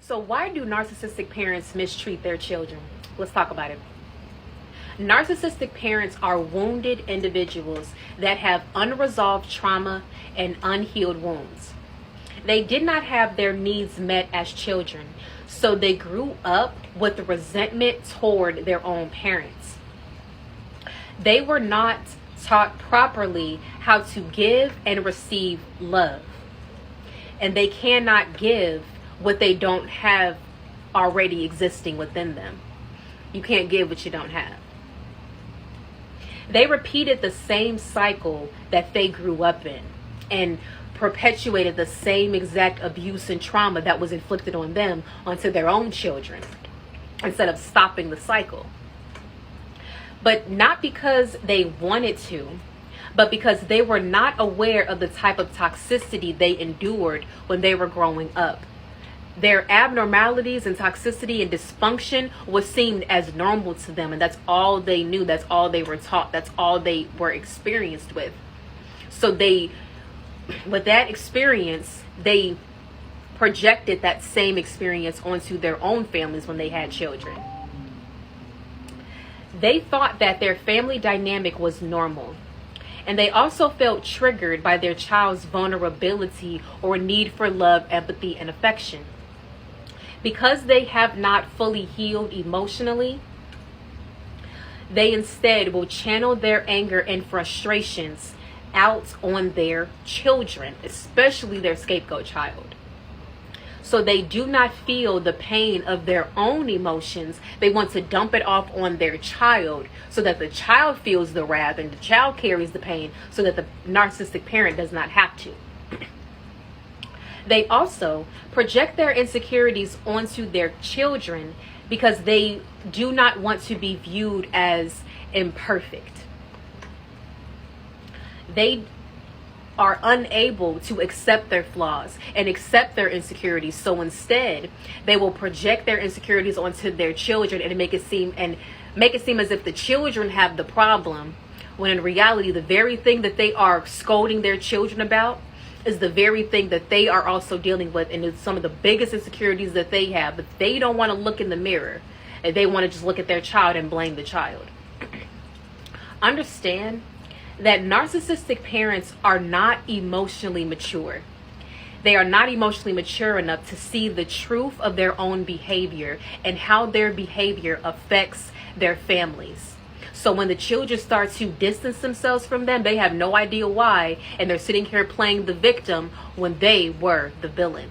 So why do narcissistic parents mistreat their children? Let's talk about it. Narcissistic parents are wounded individuals that have unresolved trauma and unhealed wounds. They did not have their needs met as children, so they grew up with resentment toward their own parents. They were not taught properly how to give and receive love, and they cannot give what they don't have already existing within them. You can't give what you don't have. They repeated the same cycle that they grew up in and perpetuated the same exact abuse and trauma that was inflicted on them onto their own children instead of stopping the cycle. But not because they wanted to, but because they were not aware of the type of toxicity they endured when they were growing up. Their abnormalities and toxicity and dysfunction was seen as normal to them, and that's all they knew, that's all they were taught, that's all they were experienced with. So with that experience, they projected that same experience onto their own families when they had children. They thought that their family dynamic was normal, and they also felt triggered by their child's vulnerability or need for love, empathy, and affection. Because they have not fully healed emotionally, they instead will channel their anger and frustrations out on their children, especially their scapegoat child. So they do not feel the pain of their own emotions. They want to dump it off on their child so that the child feels the wrath and the child carries the pain so that the narcissistic parent does not have to. They also project their insecurities onto their children because they do not want to be viewed as imperfect. They are unable to accept their flaws and accept their insecurities. So instead, they will project their insecurities onto their children and make it seem as if the children have the problem, when in reality, the very thing that they are scolding their children about is the very thing that they are also dealing with, and it's some of the biggest insecurities that they have. But they don't want to look in the mirror, and they want to just look at their child and blame the child. Understand that narcissistic parents are not emotionally mature. They are not emotionally mature enough to see the truth of their own behavior and how their behavior affects their families. So when the children start to distance themselves from them, they have no idea why, and they're sitting here playing the victim when they were the villain.